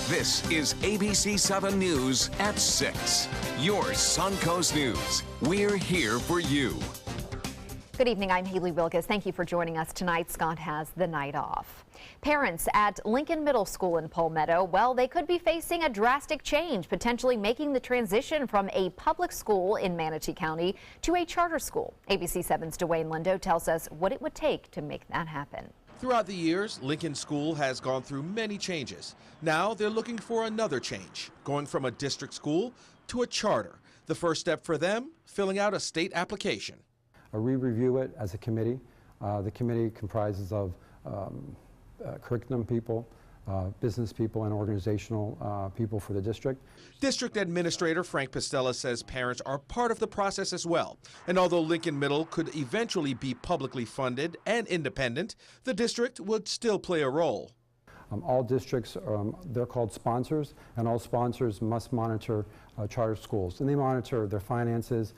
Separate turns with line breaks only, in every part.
This is ABC7 News at 6. Your Suncoast News. We're here for you.
Good evening, I'm Haley Wilkes. Thank you for joining us tonight. Scott has the night off. Parents at Lincoln Middle School in Palmetto, well, they could be facing a drastic change, potentially making the transition from a public school in Manatee County to a charter school. ABC7's Dwayne Lindo tells us what it would take to make that happen.
Throughout the years, Lincoln School has gone through many changes. Now they're looking for another change, going from a district school to a charter. The first step for them, filling out a state application.
We review it as a committee. The committee comprises of curriculum people, business people, and organizational people for the district.
District Administrator Frank Pistella says parents are part of the process as well. And although Lincoln Middle could eventually be publicly funded and independent, the district would still play a role.
All districts, they're called sponsors, and all sponsors must monitor charter schools. And they monitor their finances,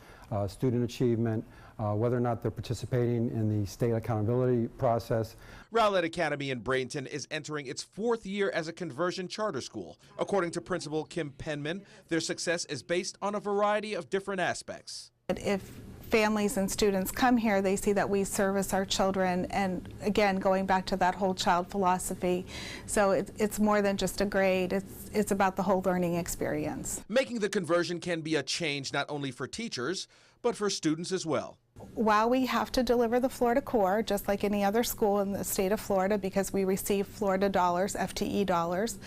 student achievement, whether or not they're participating in the state accountability process.
Rowlett Academy in Bradenton is entering its 4th year as a conversion charter school. According to Principal Kim Penman, their success is based on a variety of different aspects.
If families and students come here, they see that we service our children, and again, going back to that whole child philosophy. So it's more than just a grade, it's about the whole learning experience.
Making the conversion can be a change not only for teachers, but for students as well.
While we have to deliver the Florida core, just like any other school in the state of Florida, because we receive Florida dollars, FTE dollars,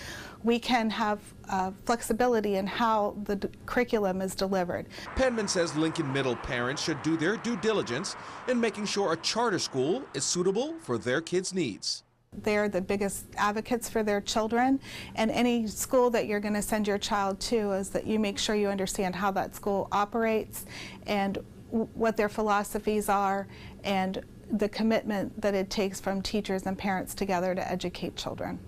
we can have flexibility in how the curriculum is delivered.
Penman says Lincoln Middle parents should do their due diligence in making sure a charter school is suitable for their kids' needs.
They're the biggest advocates for their children, and any school that you're going to send your child to is that you make sure you understand how that school operates and what their philosophies are and the commitment that it takes from teachers and parents together to educate children.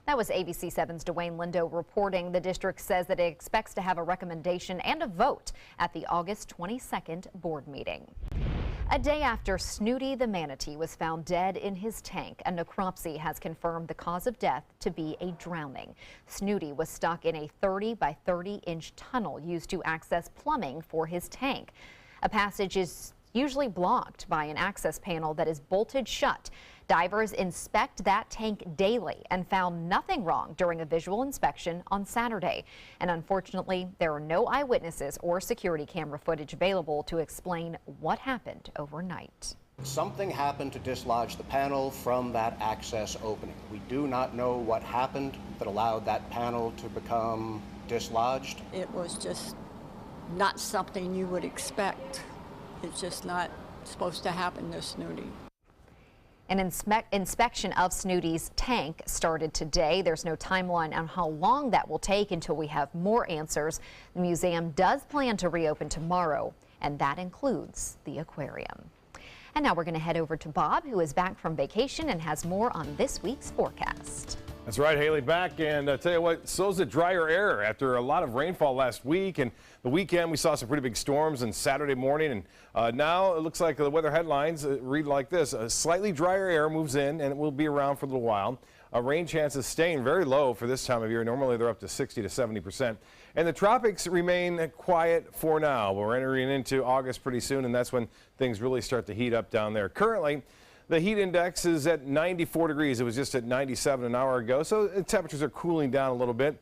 That was ABC7's Dwayne Lindo reporting. The district says that it expects to have a recommendation and a vote at the August 22nd board meeting. A day after Snooty the manatee was found dead in his tank, a necropsy has confirmed the cause of death to be a drowning. Snooty was stuck in a 30 by 30 inch tunnel used to access plumbing for his tank. A passage is usually blocked by an access panel that is bolted shut. Divers inspect that tank daily and found nothing wrong during a visual inspection on Saturday. And unfortunately, there are no eyewitnesses or security camera footage available to explain what happened overnight.
Something happened to dislodge the panel from that access opening. We do not know what happened that allowed that panel to become dislodged.
It was just not something you would expect. It's just not supposed to happen to Snooty.
An inspection of Snooty's tank started today. There's no timeline on how long that will take until we have more answers. The museum does plan to reopen tomorrow, and that includes the aquarium. And now we're going to head over to Bob, who is back from vacation and has more on this week's forecast.
That's right, Haley, back, and tell you what, so's a drier air after a lot of rainfall last week, and the weekend we saw some pretty big storms on Saturday morning, and now it looks like the weather headlines read like this: a slightly drier air moves in, and it will be around for a little while. Rain chances staying very low for this time of year. Normally they're up to 60 to 70%, and the tropics remain quiet for now. We're entering into August pretty soon, and that's when things really start to heat up down there. Currently, the heat index is at 94 degrees. It was just at 97 an hour ago, so temperatures are cooling down a little bit.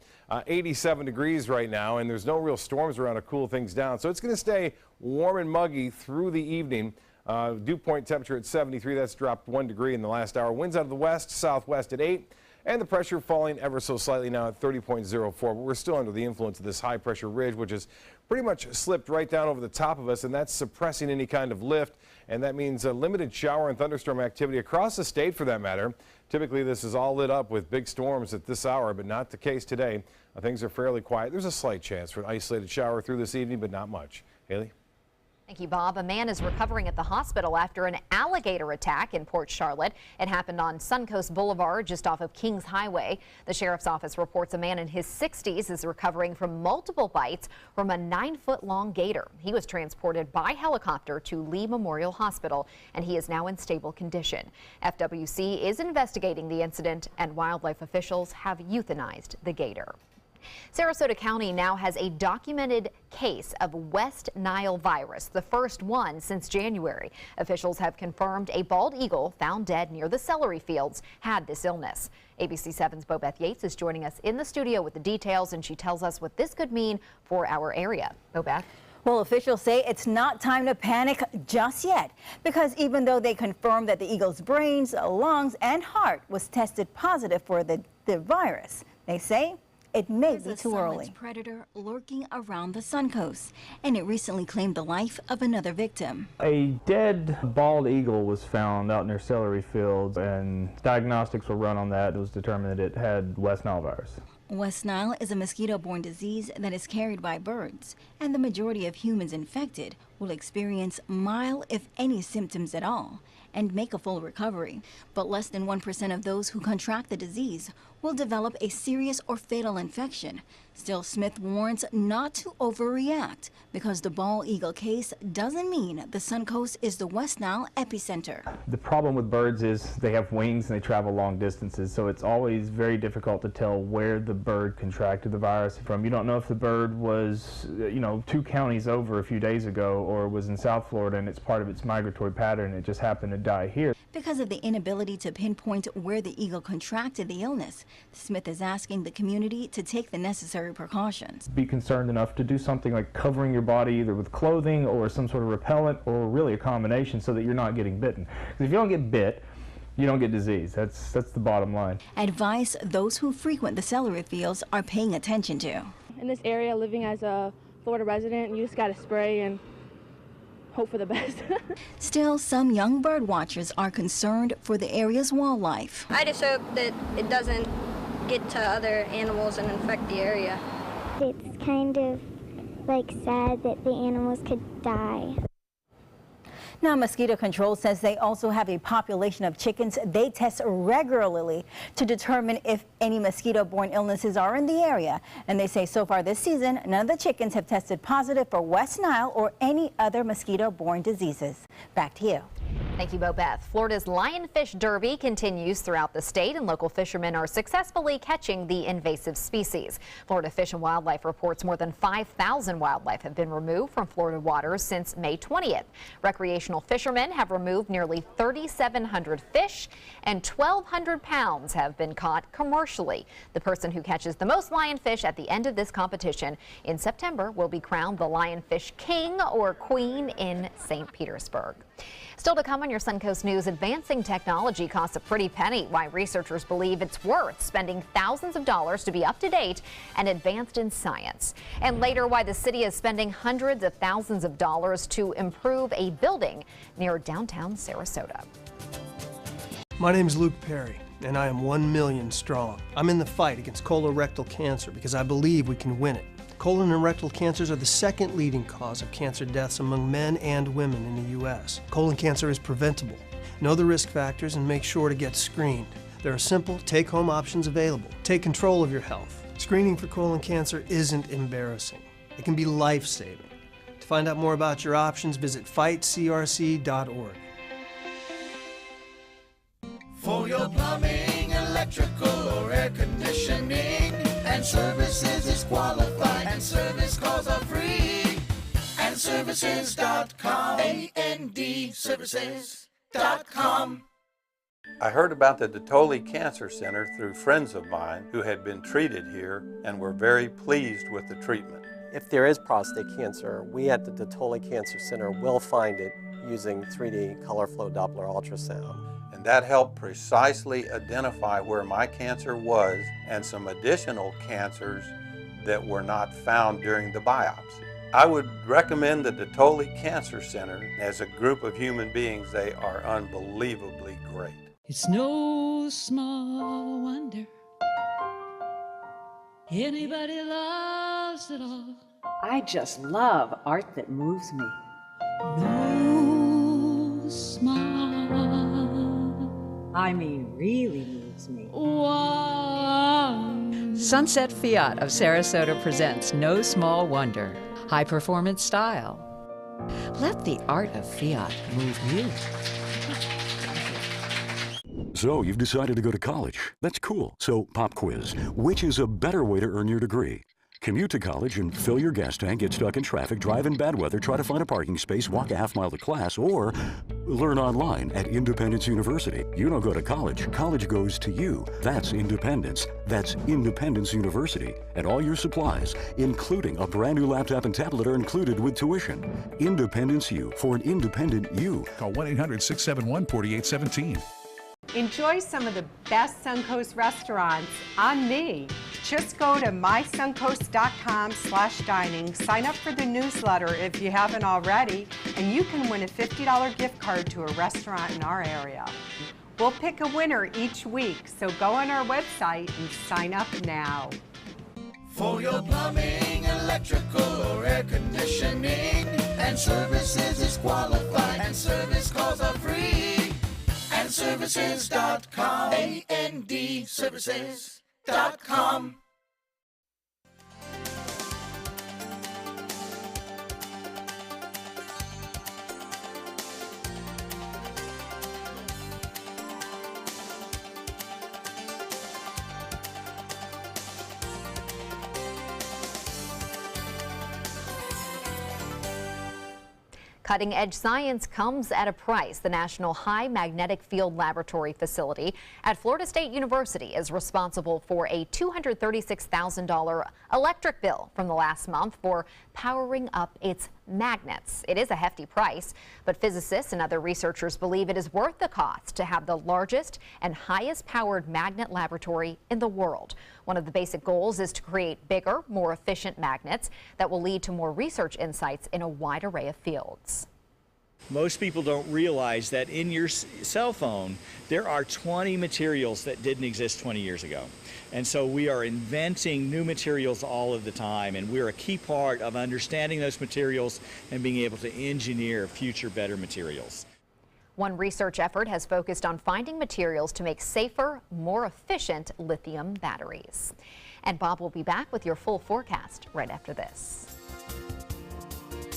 87 degrees right now, and there's no real storms around to cool things down. So it's going to stay warm and muggy through the evening. Dew point temperature at 73. That's dropped 1 degree in the last hour. Winds out of the west, southwest at 8. And the pressure falling ever so slightly now at 30.04. But we're still under the influence of this high pressure ridge, which has pretty much slipped right down over the top of us, and that's suppressing any kind of lift. And that means a limited shower and thunderstorm activity across the state for that matter. Typically this is all lit up with big storms at this hour, but not the case today. Things are fairly quiet. There's a slight chance for an isolated shower through this evening, but not much. Haley?
Thank you, Bob. A man is recovering at the hospital after an alligator attack in Port Charlotte. It happened on Suncoast Boulevard, just off of Kings Highway. The sheriff's office reports a man in his 60s is recovering from multiple bites from a 9-foot-long gator. He was transported by helicopter to Lee Memorial Hospital, and he is now in stable condition. FWC is investigating the incident, and wildlife officials have euthanized the gator. Sarasota County now has a documented case of West Nile virus, the first one since January. Officials have confirmed a bald eagle found dead near the celery fields had this illness. ABC7's Bobeth Yates is joining us in the studio with the details, and she tells us what this could mean for our area. Bobeth?
Well, officials say it's not time to panic just yet, because even though they confirmed that the eagle's brains, lungs, and heart was tested positive for the virus, they say it may be too early.
There's a predator lurking around the Suncoast, and it recently claimed the life of another victim.
A dead bald eagle was found out near celery fields, and diagnostics were run on that. It was determined that it had West Nile virus.
West Nile is a mosquito-borne disease that is carried by birds, and the majority of humans infected will experience mild, if any, symptoms at all and make a full recovery. But less than 1% of those who contract the disease will develop a serious or fatal infection. Still, Smith warns not to overreact, because the bald eagle case doesn't mean the Suncoast is the West Nile epicenter.
The problem with birds is they have wings and they travel long distances, so it's always very difficult to tell where the bird contracted the virus from. You don't know if the bird was, 2 counties over a few days ago, or was in South Florida and it's part of its migratory pattern. It just happened to die here.
Because of the inability to pinpoint where the eagle contracted the illness, Smith is asking the community to take the necessary precautions.
Be concerned enough to do something like covering your body either with clothing or some sort of repellent, or really a combination, so that you're not getting bitten. Because if you don't get bit, you don't get disease. That's the bottom line.
Advice those who frequent the celery fields are paying attention to.
In this area, living as a Florida resident, you just got to spray and hope for the best.
Still, some young bird watchers are concerned for the area's wildlife.
I just hope that it doesn't get to other animals and infect the area.
It's kind of like sad that the animals could die.
Now, mosquito control says they also have a population of chickens they test regularly to determine if any mosquito-borne illnesses are in the area. And they say so far this season, none of the chickens have tested positive for West Nile or any other mosquito-borne diseases. Back to you.
Thank you, Bobeth. Florida's Lionfish Derby continues throughout the state, and local fishermen are successfully catching the invasive species. Florida Fish and Wildlife reports more than 5,000 wildlife have been removed from Florida waters since May 20th. Recreational fishermen have removed nearly 3,700 fish, and 1,200 pounds have been caught commercially. The person who catches the most lionfish at the end of this competition in September will be crowned the Lionfish King or Queen in St. Petersburg. Still to come on your Suncoast News, advancing technology costs a pretty penny. Why researchers believe it's worth spending thousands of dollars to be up to date and advanced in science. And later, why the city is spending hundreds of thousands of dollars to improve a building near downtown Sarasota.
My name is Luke Perry, and I am 1 million strong. I'm in the fight against colorectal cancer because I believe we can win it. Colon and rectal cancers are the second leading cause of cancer deaths among men and women in the U.S. Colon cancer is preventable. Know the risk factors and make sure to get screened. There are simple, take-home options available. Take control of your health. Screening for colon cancer isn't embarrassing. It can be life-saving. To find out more about your options, visit fightcrc.org.
For your plumbing, electrical, or air conditioning, and services is qualified, and service calls are free. AndServices.com, AndServices.com.
I heard about the Detoli Cancer Center through friends of mine who had been treated here and were very pleased with the treatment.
If there is prostate cancer, we at the Detoli Cancer Center will find it using 3D color flow Doppler ultrasound.
And that helped precisely identify where my cancer was and some additional cancers that were not found during the biopsy. I would recommend the Detoli Cancer Center. As a group of human beings, they are unbelievably great.
It's no small wonder anybody loves it all.
I just love art that moves me.
No smile.
I mean, really moves me.
Sunset Fiat of Sarasota presents No Small Wonder. High performance style. Let the art of Fiat move you.
So you've decided to go to college. That's cool. So pop quiz. Which is a better way to earn your degree? Commute to college and fill your gas tank, get stuck in traffic, drive in bad weather, try to find a parking space, walk a half-mile to class, or learn online at Independence University. You don't go to college. College goes to you. That's independence. That's Independence University. And all your supplies, including a brand new laptop and tablet, are included with tuition. Independence U, for an independent you.
Call 1-800-671-4817.
Enjoy some of the best Suncoast restaurants on me. Just go to mysuncoast.com/dining, sign up for the newsletter if you haven't already, and you can win a $50 gift card to a restaurant in our area. We'll pick a winner each week, so go on our website and sign up now.
For your plumbing, electrical, or air conditioning, and services is qualified, and service calls are free. AndServices.com. AndServices.com.
Cutting-edge science comes at a price. The National High Magnetic Field Laboratory facility at Florida State University is responsible for a $236,000 electric bill from the last month for powering up its magnets. It is a hefty price, but physicists and other researchers believe it is worth the cost to have the largest and highest powered magnet laboratory in the world. One of the basic goals is to create bigger, more efficient magnets that will lead to more research insights in a wide array of fields.
Most people don't realize that in your cell phone, there are 20 materials that didn't exist 20 years ago. And so we are inventing new materials all of the time, and we're a key part of understanding those materials and being able to engineer future better materials.
One research effort has focused on finding materials to make safer, more efficient lithium batteries. And Bob will be back with your full forecast right after this.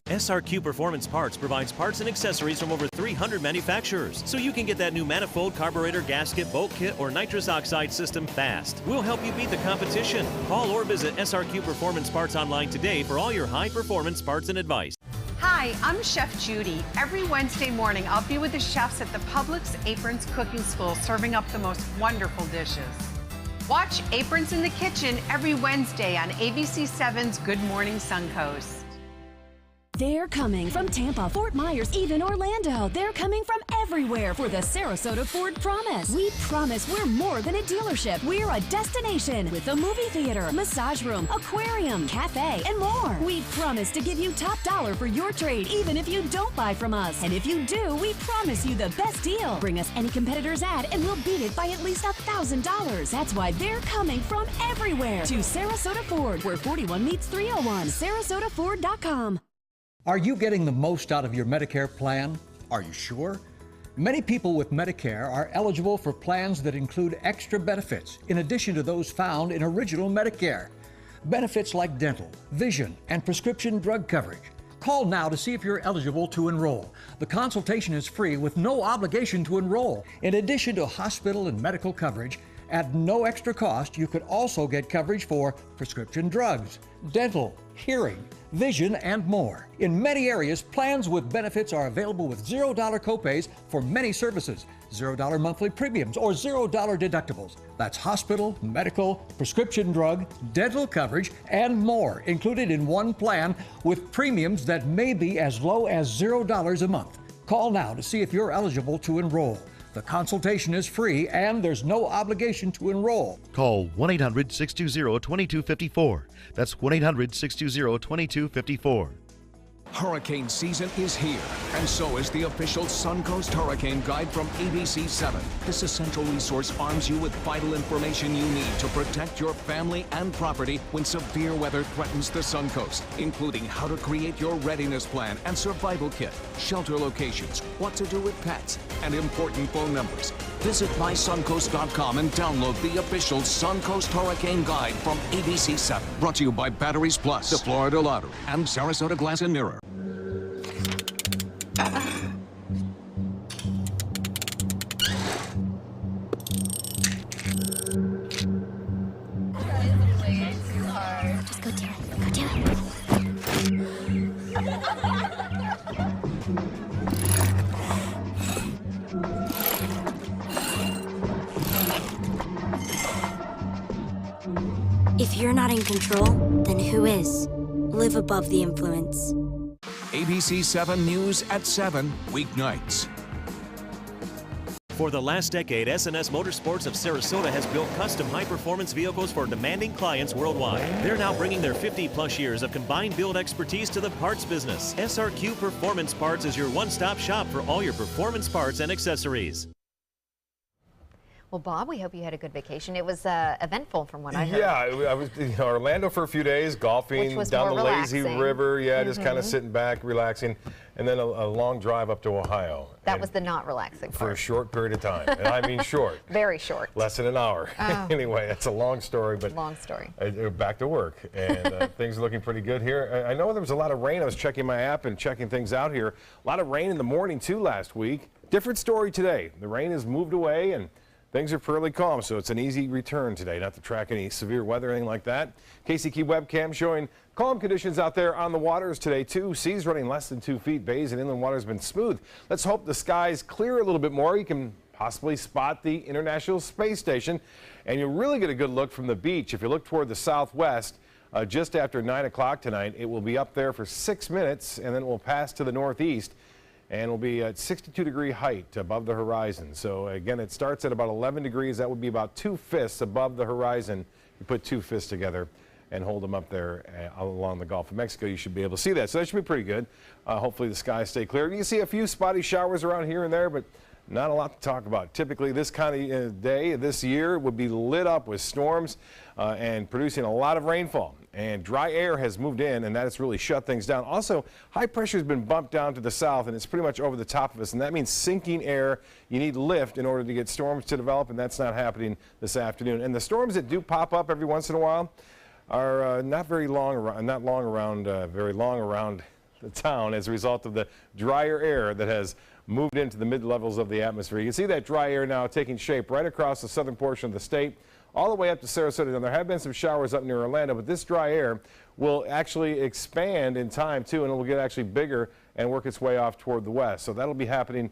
SRQ Performance Parts provides parts and accessories from over 300 manufacturers, so you can get that new manifold, carburetor, gasket, bolt kit, or nitrous oxide system fast. We'll help you beat the competition. Call or visit SRQ Performance Parts online today for all your high-performance parts and advice.
Hi, I'm Chef Judy. Every Wednesday morning, I'll be with the chefs at the Publix Aprons Cooking School serving up the most wonderful dishes. Watch Aprons in the Kitchen every Wednesday on ABC7's Good Morning Suncoast.
They're coming from Tampa, Fort Myers, even Orlando. They're coming from everywhere for the Sarasota Ford Promise. We promise we're more than a dealership. We're a destination with a movie theater, massage room, aquarium, cafe, and more. We promise to give you top dollar for your trade, even if you don't buy from us. And if you do, we promise you the best deal. Bring us any competitor's ad and we'll beat it by at least $1,000. That's why they're coming from everywhere to Sarasota Ford, where 41 meets 301. SarasotaFord.com.
Are you getting the most out of your Medicare plan? Are you sure? Many people with Medicare are eligible for plans that include extra benefits in addition to those found in original Medicare. Benefits like dental, vision, and prescription drug coverage. Call now to see if you're eligible to enroll. The consultation is free with no obligation to enroll. In addition to hospital and medical coverage, at no extra cost, you could also get coverage for prescription drugs, dental, hearing, vision, and more. In many areas, plans with benefits are available with $0 copays for many services, $0 monthly premiums, or $0 deductibles. That's hospital, medical, prescription drug, dental coverage, and more included in one plan with premiums that may be as low as $0 a month. Call now to see if you're eligible to enroll. The consultation is free and there's no obligation to enroll.
Call 1-800-620-2254. That's 1-800-620-2254.
Hurricane season is here, and so is the official Suncoast Hurricane Guide from ABC7. This essential resource arms you with vital information you need to protect your family and property when severe weather threatens the Suncoast, including how to create your readiness plan and survival kit, shelter locations, what to do with pets, and important phone numbers. Visit mysuncoast.com and download the official Suncoast Hurricane Guide from ABC7. Brought to you by Batteries Plus, the Florida Lottery, and Sarasota Glass and Mirror.
Just go do it. Go do it.
If you're not in control, then who is? Live above the influence.
ABC7 News at 7, weeknights.
For the last decade, S&S Motorsports of Sarasota has built custom high-performance vehicles for demanding clients worldwide. They're now bringing their 50-plus years of combined build expertise to the parts business. SRQ Performance Parts is your one-stop shop for all your performance parts and accessories.
Well, Bob, we hope you had a good vacation. It was eventful from what I heard.
Yeah, I was Orlando for a few days, golfing down the lazy river. Yeah, just kind of sitting back, relaxing, and then a long drive up to Ohio.
That was the not relaxing part.
For a short period of time, and I mean short.
Very short.
Less than an hour.
Oh.
Anyway, that's a long story, but
long story.
Back to work, and things are looking pretty good here. I know there was a lot of rain. I was checking my app and checking things out here. A lot of rain in the morning too last week. Different story today. The rain has moved away and things are fairly calm, so it's an easy return today. Not to track any severe weather or anything like that. KCK webcam showing calm conditions out there on the waters today, too. Seas running less than 2 feet. Bays and inland water's been smooth. Let's hope the skies clear a little bit more. You can possibly spot the International Space Station, and you'll really get a good look from the beach. If you look toward the southwest, just after 9 o'clock tonight, it will be up there for 6 minutes, and then it will pass to the northeast. And will be at 62-degree height above the horizon. So again, it starts at about 11 degrees. That would be about 2 fists above the horizon. You put 2 fists together and hold them up there along the Gulf of Mexico. You should be able to see that. So that should be pretty good. Hopefully the skies stay clear. You can see a few spotty showers around here and there, but not a lot to talk about. Typically this kind of day this year would be lit up with storms and producing a lot of rainfall. And dry air has moved in, and that has really shut things down. Also, high pressure has been bumped down to the south, and it's pretty much over the top of us, and that means sinking air. You need lift in order to get storms to develop, and that's not happening this afternoon. And the storms that do pop up every once in a while are not very long around, very long around the town as a result of the drier air that has moved into the mid-levels of the atmosphere. You can see that dry air now taking shape right across the southern portion of the state, all the way up to Sarasota. Now, there have been some showers up near Orlando, but this dry air will actually expand in time, too, and it will get actually bigger and work its way off toward the west. So that'll be happening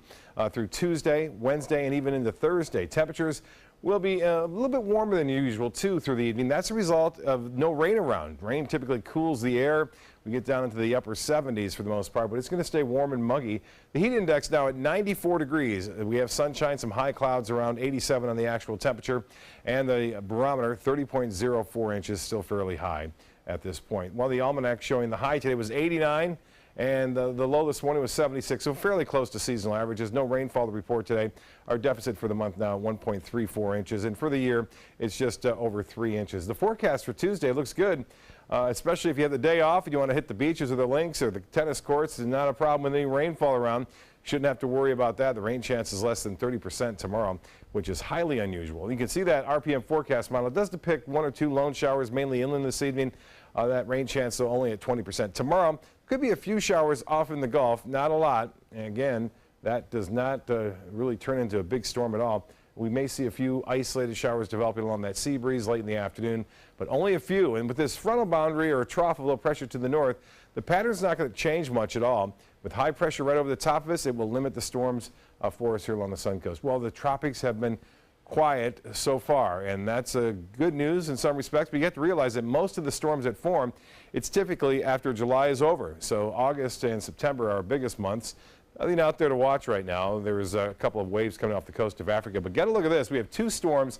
through Tuesday, Wednesday, and even into Thursday. Temperatures will be a little bit warmer than usual, too, through the evening. That's a result of no rain around. Rain typically cools the air. We get down into the upper 70s for the most part, but it's going to stay warm and muggy. The heat index now at 94 degrees. We have sunshine, some high clouds around 87 on the actual temperature, and the barometer 30.04 inches, still fairly high at this point. While the almanac showing the high today was 89, and the low this morning was 76, so fairly close to seasonal averages. No rainfall to report today. Our deficit for the month now 1.34 inches, and for the year it's just over 3 inches. The forecast for Tuesday looks good, especially if you have the day off and you want to hit the beaches or the links or the tennis courts. There's not a problem with any rainfall around. Shouldn't have to worry about that. The rain chance is less than 30% tomorrow, which is highly unusual. You can see that RPM forecast model. It does depict 1 or 2 lone showers, mainly inland this evening. That rain chance, though, only at 20%. Tomorrow, could be a few showers off in the Gulf, not a lot. And again, that does not really turn into a big storm at all. We may see a few isolated showers developing along that sea breeze late in the afternoon, but only a few. And with this frontal boundary or trough of low pressure to the north, the pattern's not going to change much at all. With high pressure right over the top of us, it will limit the storms for us here along the sun coast. Well, the tropics have been quiet so far, and that's good news in some respects, but you have to realize that most of the storms that form, it's typically after July is over. So August and September are our biggest months. Nothing out there to watch right now. There's a couple of waves coming off the coast of Africa, but get a look at this. We have 2 storms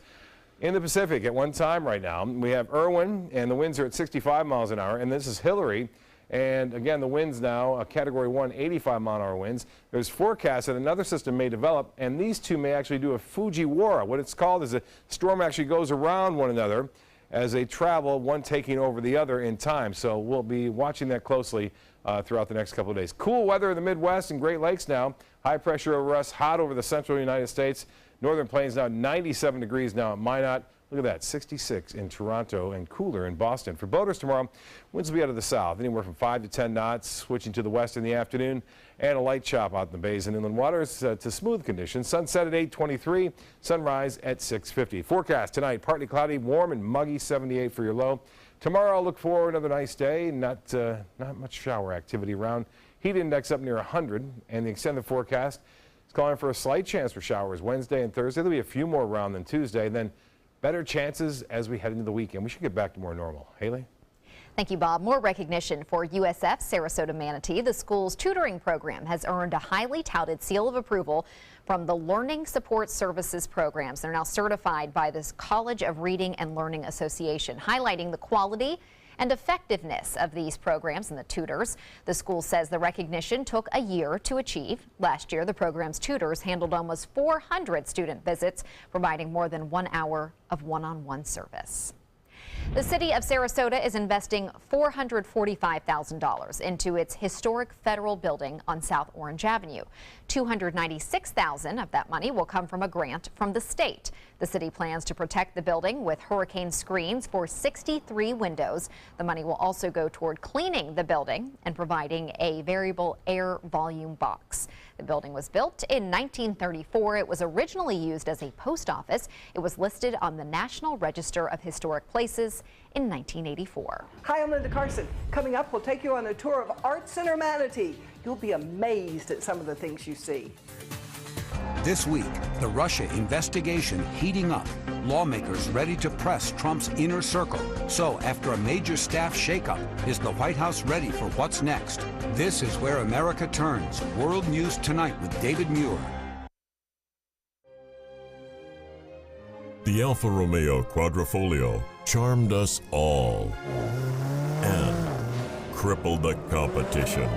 in the Pacific at one time right now. We have Irwin, and the winds are at 65 miles an hour, and this is Hillary. And again, the winds now, Category 1, 85-mile-an-hour winds. There's forecasts that another system may develop, and these two may actually do a Fujiwara. What it's called is a storm actually goes around one another as they travel, one taking over the other in time. So we'll be watching that closely throughout the next couple of days. Cool weather in the Midwest and Great Lakes now. High pressure over us, hot over the central United States. Northern Plains now 97 degrees now at Minot. Look at that, 66 in Toronto and cooler in Boston. For boaters tomorrow, winds will be out of the south, anywhere from 5 to 10 knots, switching to the west in the afternoon, and a light chop out in the bays and inland waters to smooth conditions. Sunset at 8:23, sunrise at 6:50. Forecast tonight, partly cloudy, warm and muggy, 78 for your low. Tomorrow, I'll look for another nice day, not much shower activity around. Heat index up near 100, and the extended forecast is calling for a slight chance for showers Wednesday and Thursday. There'll be a few more around than Tuesday, then better chances as we head into the weekend. We should get back to more normal. Haley?
Thank you, Bob. More recognition for USF Sarasota Manatee. The school's tutoring program has earned a highly touted seal of approval from the Learning Support Services programs. They're now certified by the College of Reading and Learning Association, highlighting the quality and effectiveness of these programs and the tutors. The school says the recognition took a year to achieve. Last year, the program's tutors handled almost 400 student visits, providing more than 1 hour of one-on-one service. The city of Sarasota is investing $445,000 into its historic federal building on South Orange Avenue. $296,000 of that money will come from a grant from the state. The city plans to protect the building with hurricane screens for 63 windows. The money will also go toward cleaning the building and providing a variable air volume box. The building was built in 1934. It was originally used as a post office. It was listed on the National Register of Historic Places in 1984.
Hi, I'm Linda Carson. Coming up, we'll take you on a tour of Art Center Manatee. You'll be amazed at some of the things you see.
This week, the Russia investigation heating up. Lawmakers ready to press Trump's inner circle. So, after a major staff shakeup, is the White House ready for what's next? This is Where America Turns. World News Tonight with David Muir.
The Alfa Romeo Quadrifoglio charmed us all and crippled the competition.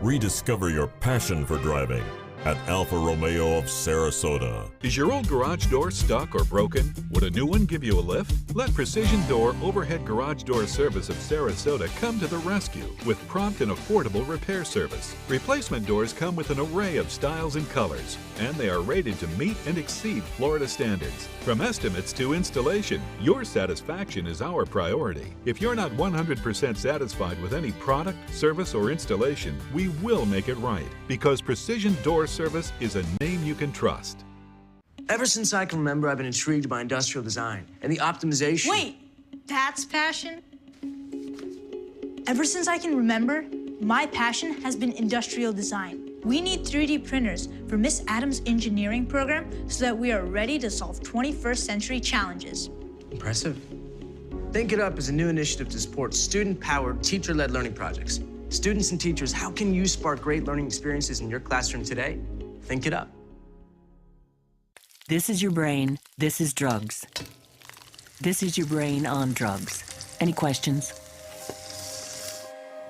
Rediscover your passion for driving at Alfa Romeo of Sarasota.
Is your old garage door stuck or broken? Would a new one give you a lift? Let Precision Door Overhead Garage Door Service of Sarasota come to the rescue with prompt and affordable repair service. Replacement doors come with an array of styles and colors, and they are rated to meet and exceed Florida standards. From estimates to installation, your satisfaction is our priority. If you're not 100% satisfied with any product, service, or installation, we will make it right, because Precision Door Service is a name you can trust.
Ever since I can remember, I've been intrigued by industrial design and the optimization.
Wait, that's passion? Ever since I can remember, my passion has been industrial design. We need 3D printers for Miss Adams' engineering program so that we are ready to solve 21st century challenges.
Impressive. Think It Up is a new initiative to support student-powered, teacher-led learning projects. Students and teachers, how can you spark great learning experiences in your classroom today? Think it up.
This is your brain. This is drugs. This is your brain on drugs. Any questions?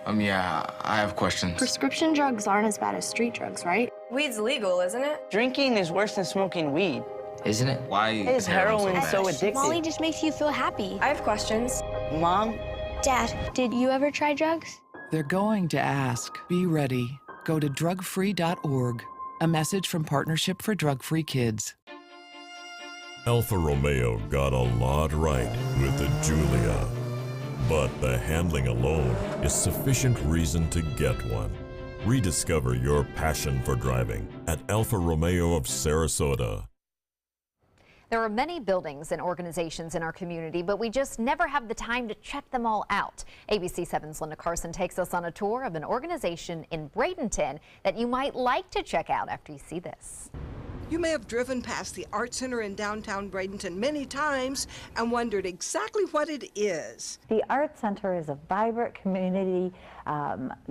Yeah, I have questions.
Prescription drugs aren't as bad as street drugs, right?
Weed's legal, isn't it?
Drinking is worse than smoking weed.
Isn't it? Why
is heroin so addictive?
Molly just makes you feel happy.
I have questions.
Mom?
Dad, did you ever try drugs?
They're going to ask. Be ready. Go to drugfree.org. A message from Partnership for Drug-Free Kids.
Alfa Romeo got a lot right with the Giulia, but the handling alone is sufficient reason to get one. Rediscover your passion for driving at Alfa Romeo of Sarasota.
There are many buildings and organizations in our community, but we just never have the time to check them all out. ABC7's Linda Carson takes us on a tour of an organization in Bradenton that you might like to check out after you see this.
You may have driven past the Art Center in downtown Bradenton many times and wondered exactly what it is.
The Art Center is a vibrant community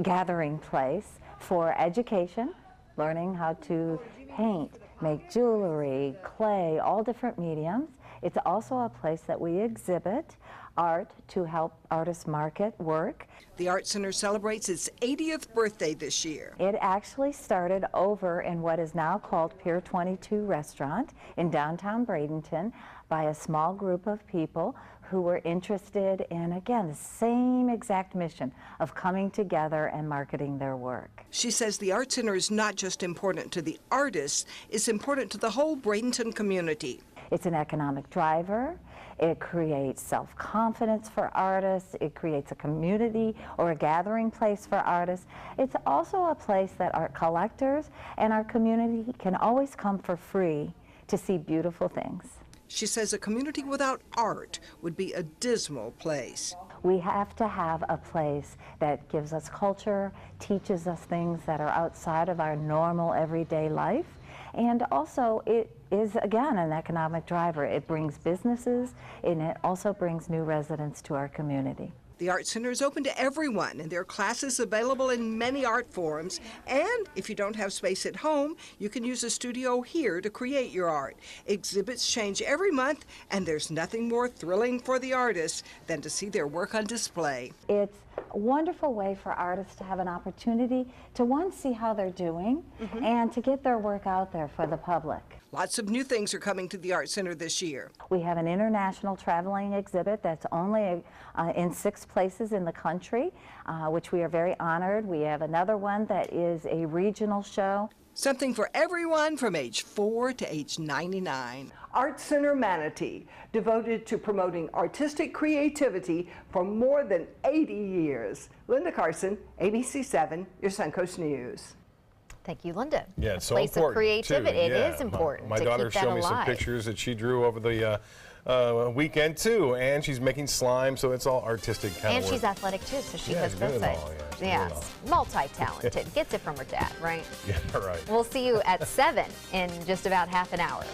gathering place for education, learning how to paint, make jewelry, clay, all different mediums. It's also a place that we exhibit. art to help artists market work.
The Art Center celebrates its 80th birthday this year.
It actually started over in what is now called Pier 22 Restaurant in downtown Bradenton by a small group of people who were interested in, again, the same exact mission of coming together and marketing their work.
She says the Art Center is not just important to the artists, it's important to the whole Bradenton community.
It's an economic driver. It creates self-confidence for artists. It creates a community or a gathering place for artists. It's also a place that art collectors and our community can always come for free to see beautiful things.
She says a community without art would be a dismal place.
We have to have a place that gives us culture, teaches us things that are outside of our normal everyday life, and also it is, again, an economic driver. It brings businesses, and it also brings new residents to our community.
The Art Center is open to everyone, and there are classes available in many art forms. And if you don't have space at home, you can use a studio here to create your art. Exhibits change every month, and there's nothing more thrilling for the artists than to see their work on display.
It's a wonderful way for artists to have an opportunity to, one, see how they're doing, and to get their work out there for the public.
Lots of new things are coming to the Art Center this year.
We have an international traveling exhibit that's only in 6 places in the country, which we are very honored. We have another one that is a regional show.
Something for everyone from age 4 to age 99. Art Center Manatee, devoted to promoting artistic creativity for more than 80 years. Linda Carson, ABC7, your Suncoast News.
Thank you, Linda.
Yeah, it's so
place
important.
Of creativity.
Too.
It is important.
My
to
daughter
keep that
showed me some
alive.
pictures that she drew over the weekend too, and she's making slime, so it's all artistic kind of
And
work.
she's athletic too, so she has
she's
both
good at
sides.
all, yeah, she's
Yes,
good at
multi-talented. Gets it from her dad, right?
Yeah, right.
We'll see you at 7 in just about half an hour.